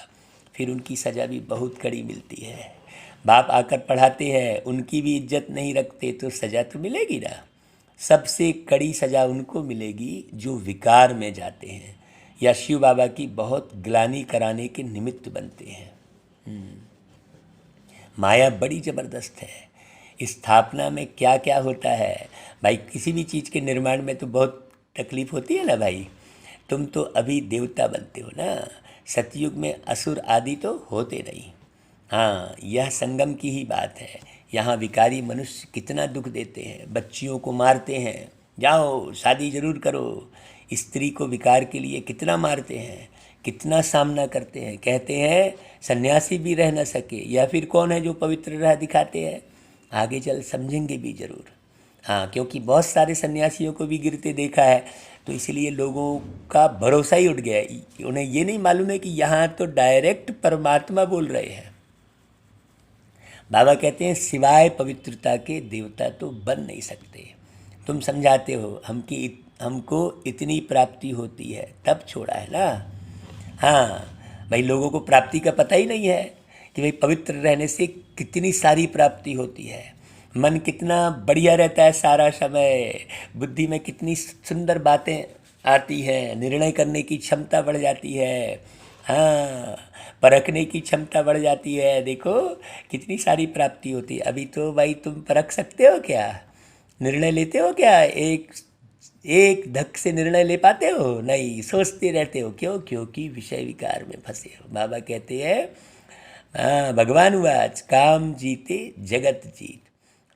फिर उनकी सज़ा भी बहुत कड़ी मिलती है। बाप आकर पढ़ाते हैं, उनकी भी इज्जत नहीं रखते तो सज़ा तो मिलेगी ना। सबसे कड़ी सज़ा उनको मिलेगी जो विकार में जाते हैं या शिव बाबा की बहुत ग्लानि कराने के निमित्त बनते हैं। माया बड़ी ज़बरदस्त है। स्थापना में क्या क्या होता है भाई, किसी भी चीज़ के निर्माण में तो बहुत तकलीफ़ होती है ना भाई। तुम तो अभी देवता बनते हो ना, सतयुग में असुर आदि तो होते नहीं। हाँ, यह संगम की ही बात है। यहाँ विकारी मनुष्य कितना दुख देते हैं, बच्चियों को मारते हैं, जाओ शादी जरूर करो। स्त्री को विकार के लिए कितना मारते हैं, कितना सामना करते हैं। कहते हैं सन्यासी भी रह न सके, या फिर कौन है जो पवित्र रह दिखाते हैं। आगे चल समझेंगे भी ज़रूर। हाँ, क्योंकि बहुत सारे सन्यासियों को भी गिरते देखा है, तो इसलिए लोगों का भरोसा ही उठ गया है। उन्हें ये नहीं मालूम है कि यहाँ तो डायरेक्ट परमात्मा बोल रहे हैं। बाबा कहते हैं सिवाय पवित्रता के देवता तो बन नहीं सकते। तुम समझाते हो हमको इतनी प्राप्ति होती है, तब छोड़ा है ना। हाँ भाई, लोगों को प्राप्ति का पता ही नहीं है कि भाई पवित्र रहने से कितनी सारी प्राप्ति होती है। मन कितना बढ़िया रहता है सारा समय, बुद्धि में कितनी सुंदर बातें आती हैं, निर्णय करने की क्षमता बढ़ जाती है। हाँ, परखने की क्षमता बढ़ जाती है। देखो कितनी सारी प्राप्ति होती है। अभी तो भाई तुम परख सकते हो क्या? निर्णय लेते हो क्या? एक धक से निर्णय ले पाते हो? नहीं, सोचते रहते हो। क्यों? क्योंकि विषय विकार में फंसे हो। बाबा कहते हैं हाँ, भगवान वाच काम जीते जगत जीत।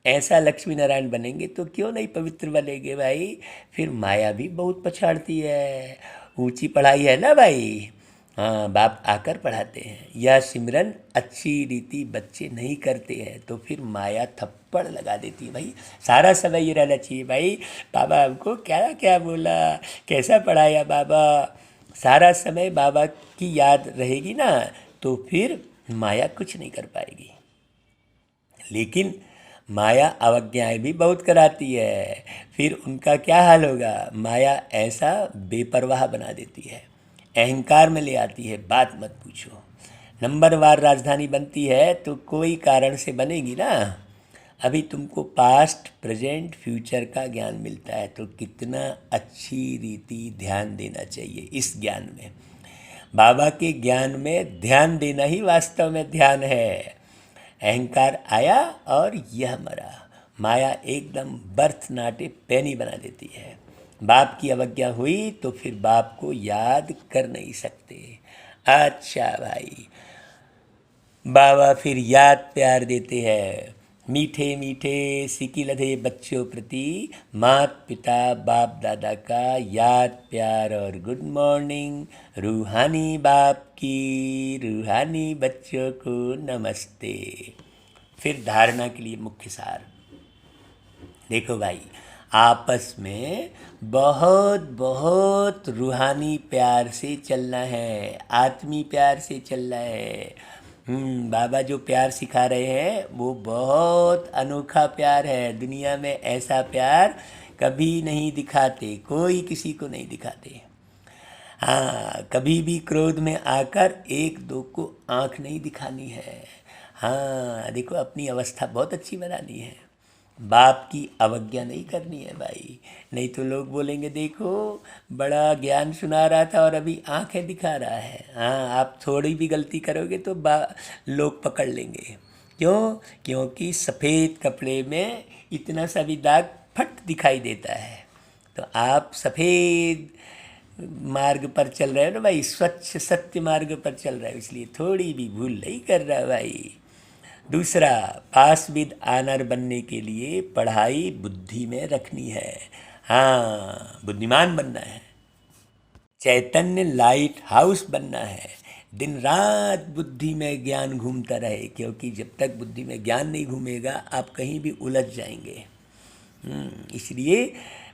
ऐसा लक्ष्मी नारायण बनेंगे तो क्यों नहीं पवित्र बनेंगे भाई। फिर माया भी बहुत पछाड़ती है। ऊंची पढ़ाई है ना भाई। हाँ, बाप आकर पढ़ाते हैं यह सिमरन अच्छी रीति बच्चे नहीं करते हैं तो फिर माया थप्पड़ लगा देती है भाई। सारा समय ये रहना चाहिए भाई, बाबा हमको क्या क्या बोला, कैसा पढ़ाया बाबा। सारा समय बाबा की याद रहेगी ना, तो फिर माया कुछ नहीं कर पाएगी। लेकिन माया अवज्ञाएं भी बहुत कराती है। फिर उनका क्या हाल होगा? माया ऐसा बेपरवाह बना देती है, अहंकार में ले आती है, बात मत पूछो। नंबरवार राजधानी बनती है तो कोई कारण से बनेगी ना। अभी तुमको पास्ट प्रेजेंट फ्यूचर का ज्ञान मिलता है तो कितना अच्छी रीति ध्यान देना चाहिए इस ज्ञान में। बाबा के ज्ञान में ध्यान देना ही वास्तव में ध्यान है। अहंकार आया और यह मरा। माया एकदम बर्थ नाटे पैनी बना देती है। बाप की अवज्ञा हुई तो फिर बाप को याद कर नहीं सकते। अच्छा भाई, बाबा फिर याद प्यार देते हैं। मीठे मीठे सिकी लधे बच्चों प्रति मात पिता बाप दादा का याद प्यार और गुड मॉर्निंग। रूहानी बाप की रूहानी बच्चों को नमस्ते। फिर धारणा के लिए मुख्य सार। देखो भाई, आपस में बहुत बहुत रूहानी प्यार से चलना है, आत्मी प्यार से चलना है। बाबा जो प्यार सिखा रहे हैं वो बहुत अनोखा प्यार है। दुनिया में ऐसा प्यार कभी नहीं दिखाते, कोई किसी को नहीं दिखाते। हाँ, कभी भी क्रोध में आकर एक दो को आंख नहीं दिखानी है। हाँ देखो, अपनी अवस्था बहुत अच्छी बनानी है, बाप की अवज्ञा नहीं करनी है भाई। नहीं तो लोग बोलेंगे देखो बड़ा ज्ञान सुना रहा था और अभी आंखें दिखा रहा है। हाँ, आप थोड़ी भी गलती करोगे तो लोग पकड़ लेंगे। क्यों? क्योंकि सफ़ेद कपड़े में इतना सा भी दाग फट दिखाई देता है। तो आप सफ़ेद मार्ग पर चल रहे हो ना भाई, स्वच्छ सत्य मार्ग पर चल रहे हो, इसलिए थोड़ी भी भूल नहीं कर रहा भाई। दूसरा, पास विद आनर बनने के लिए पढ़ाई बुद्धि में रखनी है। हाँ, बुद्धिमान बनना है, चैतन्य लाइट हाउस बनना है। दिन रात बुद्धि में ज्ञान घूमता रहे, क्योंकि जब तक बुद्धि में ज्ञान नहीं घूमेगा आप कहीं भी उलझ जाएंगे। इसलिए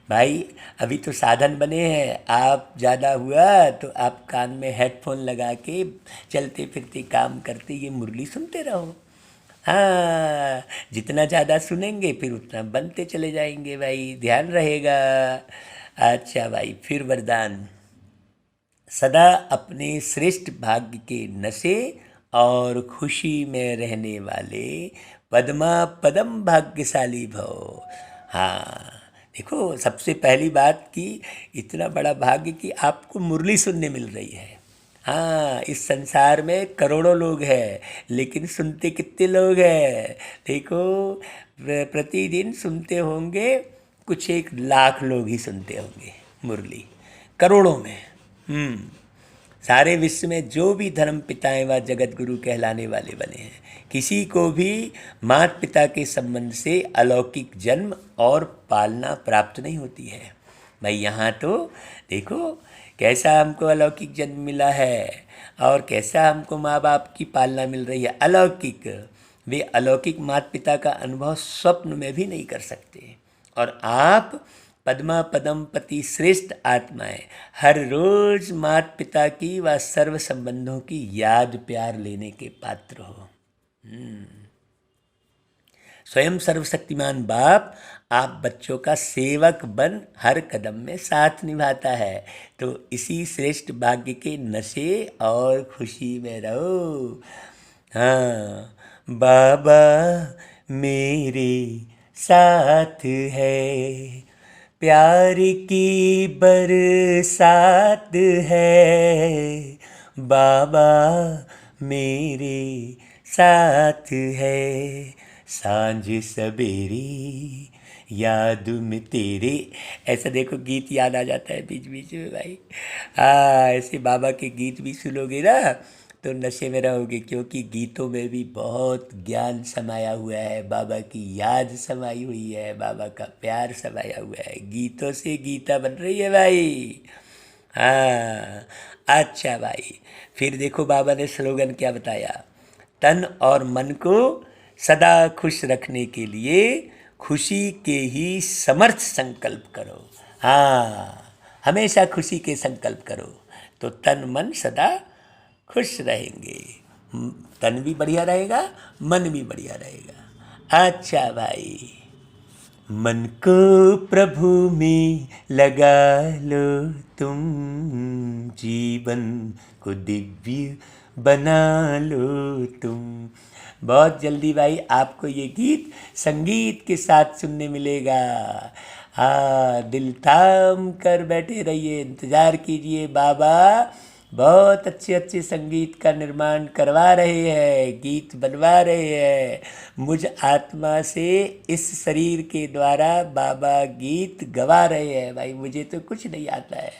भाई अभी तो साधन बने हैं, आप ज़्यादा हुआ तो आप कान में हेडफोन लगा के चलते फिरते काम करते ये मुरली सुनते रहो। हाँ, जितना ज़्यादा सुनेंगे फिर उतना बनते चले जाएंगे भाई, ध्यान रहेगा। अच्छा भाई, फिर वरदान। सदा अपने श्रेष्ठ भाग्य के नशे और खुशी में रहने वाले पद्मा पदम भाग्यशाली भव। हाँ, देखो सबसे पहली बात कि इतना बड़ा भाग्य कि आपको मुरली सुनने मिल रही है। हाँ, इस संसार में करोड़ों लोग हैं लेकिन सुनते कितने लोग हैं? देखो, प्रतिदिन सुनते होंगे कुछ 1 लाख लोग ही सुनते होंगे मुरली, करोड़ों में। सारे विश्व में जो भी धर्म पिताएं व जगत गुरु कहलाने वाले बने हैं, किसी को भी माता पिता के संबंध से अलौकिक जन्म और पालना प्राप्त नहीं होती है। भाई यहाँ तो देखो कैसा हमको अलौकिक जन्म मिला है और कैसा हमको माँ बाप की पालना मिल रही है, अलौकिक। वे अलौकिक माता पिता का अनुभव स्वप्न में भी नहीं कर सकते। और आप पद्मा पदम पति श्रेष्ठ आत्माएं हर रोज माता पिता की व सर्व संबंधों की याद प्यार लेने के पात्र हो। स्वयं सर्वशक्तिमान बाप आप बच्चों का सेवक बन हर कदम में साथ निभाता है। तो इसी श्रेष्ठ भाग्य के नशे और खुशी में रहो। हाँ, बाबा मेरे साथ है, प्यार की बरसात है, बाबा मेरे साथ है, सांझ सवेरे याद में तेरे। ऐसा देखो गीत याद आ जाता है बीच बीच में भाई। हाँ, ऐसे बाबा के गीत भी सुनोगे ना तो नशे में रहोगे, क्योंकि गीतों में भी बहुत ज्ञान समाया हुआ है, बाबा की याद समाई हुई है, बाबा का प्यार समाया हुआ है। गीतों से गीता बन रही है भाई। हाँ, अच्छा भाई, फिर देखो बाबा ने स्लोगन क्या बताया। तन और मन को सदा खुश रखने के लिए खुशी के ही समर्थ संकल्प करो। हाँ, हमेशा खुशी के संकल्प करो तो तन मन सदा खुश रहेंगे। तन भी बढ़िया रहेगा, मन भी बढ़िया रहेगा। अच्छा भाई, मन को प्रभु में लगा लो तुम, जीवन को दिव्य बना लो तुम। बहुत जल्दी भाई आपको ये गीत संगीत के साथ सुनने मिलेगा। हाँ, दिल थाम कर बैठे रहिए, इंतज़ार कीजिए। बाबा बहुत अच्छे अच्छे संगीत का निर्माण करवा रहे हैं, गीत बनवा रहे हैं। मुझ आत्मा से इस शरीर के द्वारा बाबा गीत गवा रहे हैं। भाई मुझे तो कुछ नहीं आता है,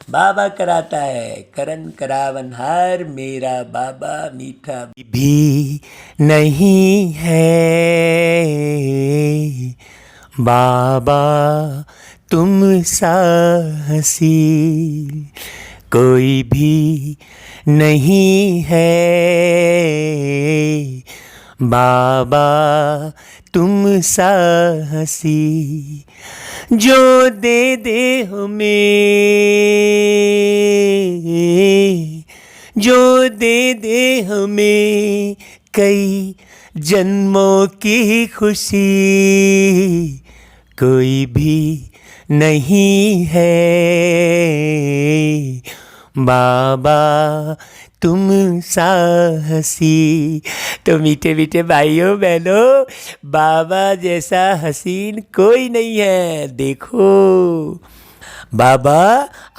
बाबा कराता है। करन करावनहार मेरा बाबा मीठा भी नहीं है, बाबा तुम सा हंसी कोई भी नहीं है, बाबा तुम सा हंसी जो दे दे हमें, जो दे दे हमें कई जन्मों की खुशी, कोई भी नहीं है, बाबा तुम सा हंसी। तो मीठे मीठे भाइयों बहनों, बाबा जैसा हसीन कोई नहीं है। देखो बाबा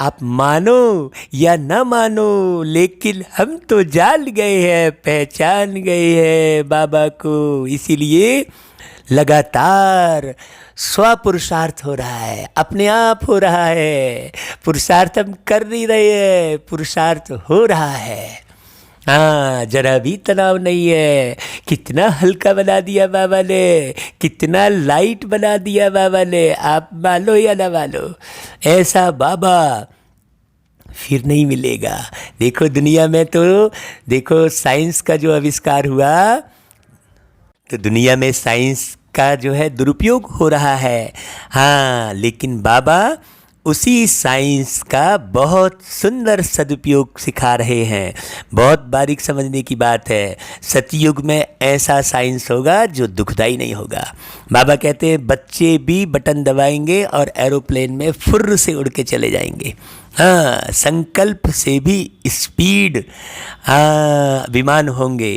आप मानो या ना मानो, लेकिन हम तो जान गए हैं, पहचान गए हैं बाबा को। इसीलिए लगातार स्वपुरुषार्थ हो रहा है, अपने आप हो रहा है। पुरुषार्थ हम कर नहीं रहे हैं, पुरुषार्थ हो रहा है। हाँ, जरा भी तनाव नहीं है। कितना हल्का बना दिया बाबा ने, कितना लाइट बना दिया बाबा ने। आप मानो या ना मानो, ऐसा बाबा फिर नहीं मिलेगा। देखो दुनिया में तो देखो साइंस का जो आविष्कार हुआ, तो दुनिया में साइंस का जो है दुरुपयोग हो रहा है। हाँ, लेकिन बाबा उसी साइंस का बहुत सुंदर सदुपयोग सिखा रहे हैं। बहुत बारीक समझने की बात है। सतयुग में ऐसा साइंस होगा जो दुखदाई नहीं होगा। बाबा कहते हैं बच्चे भी बटन दबाएंगे और एरोप्लेन में फुर्र से उड़ के चले जाएंगे। हाँ, संकल्प से भी स्पीड विमान होंगे।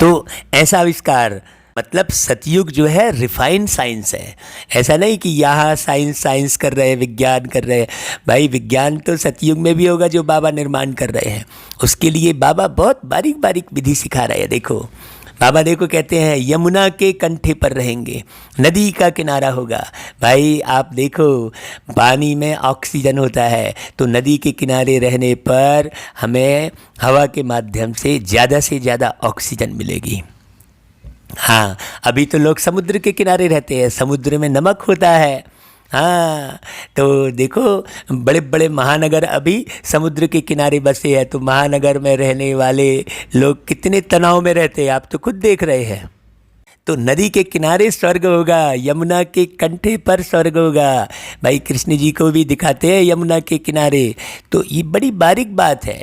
तो ऐसा आविष्कार, मतलब सतयुग जो है रिफाइंड साइंस है। ऐसा नहीं कि यहाँ साइंस कर रहे हैं, विज्ञान कर रहे हैं। भाई विज्ञान तो सतयुग में भी होगा जो बाबा निर्माण कर रहे हैं। उसके लिए बाबा बहुत बारीक बारीक विधि सिखा रहे हैं। देखो बाबा, देखो कहते हैं यमुना के कंठे पर रहेंगे, नदी का किनारा होगा। भाई आप देखो, पानी में ऑक्सीजन होता है, तो नदी के किनारे रहने पर हमें हवा के माध्यम से ज़्यादा ऑक्सीजन मिलेगी। हाँ, अभी तो लोग समुद्र के किनारे रहते हैं, समुद्र में नमक होता है। हाँ, तो देखो बड़े बड़े महानगर अभी समुद्र के किनारे बसे हैं, तो महानगर में रहने वाले लोग कितने तनाव में रहते हैं, आप तो खुद देख रहे हैं। तो नदी के किनारे स्वर्ग होगा, यमुना के कंठे पर स्वर्ग होगा। भाई कृष्ण जी को भी दिखाते हैं यमुना के किनारे। तो ये बड़ी बारीक बात है।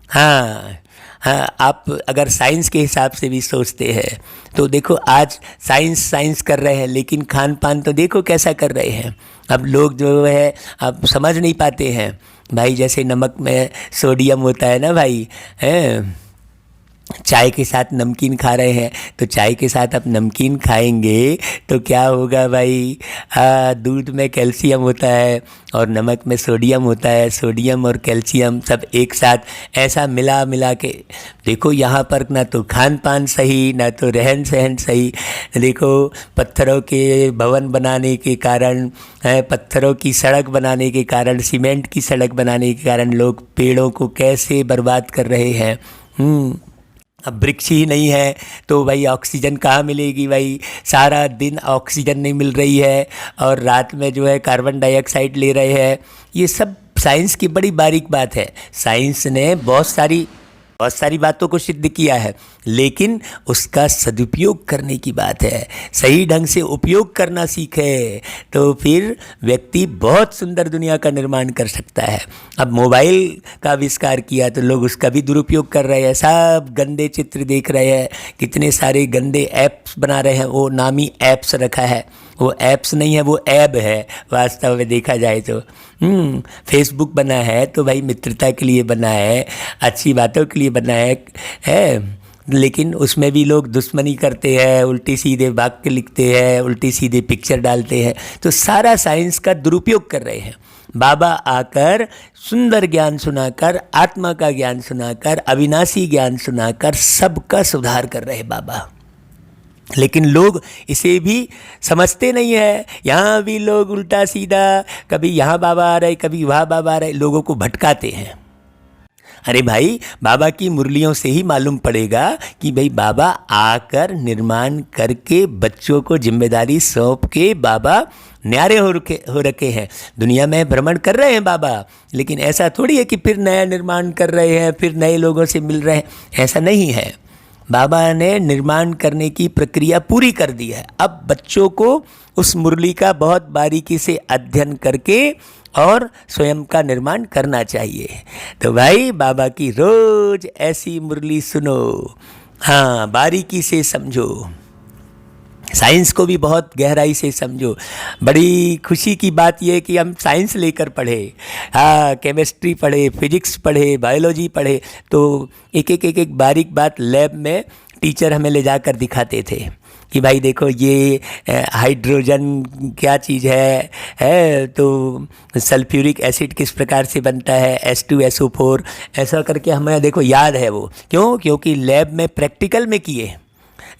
हाँ हाँ, आप अगर साइंस के हिसाब से भी सोचते हैं तो देखो आज साइंस कर रहे हैं, लेकिन खान पान तो देखो कैसा कर रहे हैं। अब लोग जो है अब समझ नहीं पाते हैं। भाई जैसे नमक में सोडियम होता है ना भाई, हैं, चाय के साथ नमकीन खा रहे हैं, तो चाय के साथ आप नमकीन खाएंगे तो क्या होगा भाई, दूध में कैल्शियम होता है और नमक में सोडियम होता है। सोडियम और कैल्शियम सब एक साथ ऐसा मिला के देखो, यहाँ पर ना तो खान पान सही, ना तो रहन सहन सही। देखो पत्थरों के भवन बनाने के कारण, पत्थरों की सड़क बनाने के कारण, सीमेंट की सड़क बनाने के कारण लोग पेड़ों को कैसे बर्बाद कर रहे हैं। अब वृक्ष ही नहीं है तो भाई ऑक्सीजन कहाँ मिलेगी। भाई सारा दिन ऑक्सीजन नहीं मिल रही है और रात में जो है कार्बन डाइऑक्साइड ले रहे हैं। ये सब साइंस की बड़ी बारीक बात है। साइंस ने बहुत सारी बातों को सिद्ध किया है, लेकिन उसका सदुपयोग करने की बात है। सही ढंग से उपयोग करना सीखे तो फिर व्यक्ति बहुत सुंदर दुनिया का निर्माण कर सकता है। अब मोबाइल का आविष्कार किया तो लोग उसका भी दुरुपयोग कर रहे हैं, सब गंदे चित्र देख रहे हैं, कितने सारे गंदे ऐप्स बना रहे हैं। वो नामी ऐप्स रखा है, वो ऐप्स नहीं है, वो ऐब है वास्तव में देखा जाए तो। फेसबुक बना है तो भाई मित्रता के लिए बना है, अच्छी बातों के लिए बना है, लेकिन उसमें भी लोग दुश्मनी करते हैं, उल्टी सीधे वाक्य लिखते हैं, उल्टी सीधे पिक्चर डालते हैं। तो सारा साइंस का दुरुपयोग कर रहे हैं। बाबा आकर सुंदर ज्ञान सुनाकर, आत्मा का ज्ञान सुनाकर, अविनाशी ज्ञान सुनाकर सबका सुधार कर रहे हैं बाबा। लेकिन लोग इसे भी समझते नहीं है। यहाँ भी लोग उल्टा सीधा, कभी यहाँ बाबा आ रहे, कभी वहाँ बाबा आ रहे, लोगों को भटकाते हैं। अरे भाई, बाबा की मुरलियों से ही मालूम पड़ेगा कि भाई बाबा आकर निर्माण करके बच्चों को जिम्मेदारी सौंप के बाबा न्यारे हो रखे हैं। दुनिया में भ्रमण कर रहे हैं बाबा, लेकिन ऐसा थोड़ी है कि फिर नया निर्माण कर रहे हैं, फिर नए लोगों से मिल रहे हैं। ऐसा नहीं है। बाबा ने निर्माण करने की प्रक्रिया पूरी कर दी है। अब बच्चों को उस मुरली का बहुत बारीकी से अध्ययन करके और स्वयं का निर्माण करना चाहिए। तो भाई बाबा की रोज ऐसी मुरली सुनो, हाँ, बारीकी से समझो, साइंस को भी बहुत गहराई से समझो। बड़ी खुशी की बात यह है कि हम साइंस लेकर पढ़े, हाँ, केमिस्ट्री पढ़े, फिजिक्स पढ़े, बायोलॉजी पढ़े, तो एक बारीक बात लैब में टीचर हमें ले जाकर दिखाते थे कि भाई देखो ये हाइड्रोजन क्या चीज़ है तो सल्फ्यूरिक एसिड किस प्रकार से बनता है, H2SO4, ऐसा करके हमें देखो याद है वो। क्योंकि लैब में प्रैक्टिकल में किए।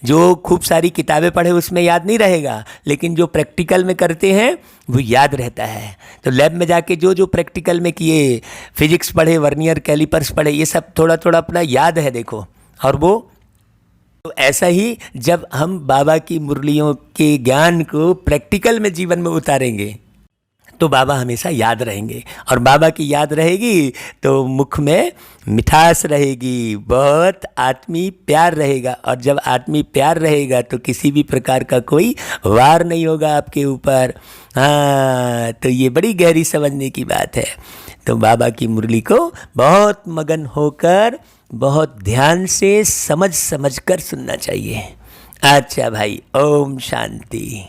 जो खूब सारी किताबें पढ़े उसमें याद नहीं रहेगा, लेकिन जो प्रैक्टिकल में करते हैं वो याद रहता है। तो लैब में जाके जो प्रैक्टिकल में किए, फिजिक्स पढ़े, वर्नियर कैलिपर्स पढ़े, ये सब थोड़ा थोड़ा अपना याद है देखो। और वो तो ऐसा ही जब हम बाबा की मुरलियों के ज्ञान को प्रैक्टिकल में जीवन में उतारेंगे तो बाबा हमेशा याद रहेंगे, और बाबा की याद रहेगी तो मुख में मिठास रहेगी, बहुत आत्मीय प्यार रहेगा, और जब आत्मीय प्यार रहेगा तो किसी भी प्रकार का कोई वार नहीं होगा आपके ऊपर। हाँ, तो ये बड़ी गहरी समझने की बात है। तो बाबा की मुरली को बहुत मगन होकर, बहुत ध्यान से समझ समझ कर सुनना चाहिए। अच्छा भाई, ओम शांति।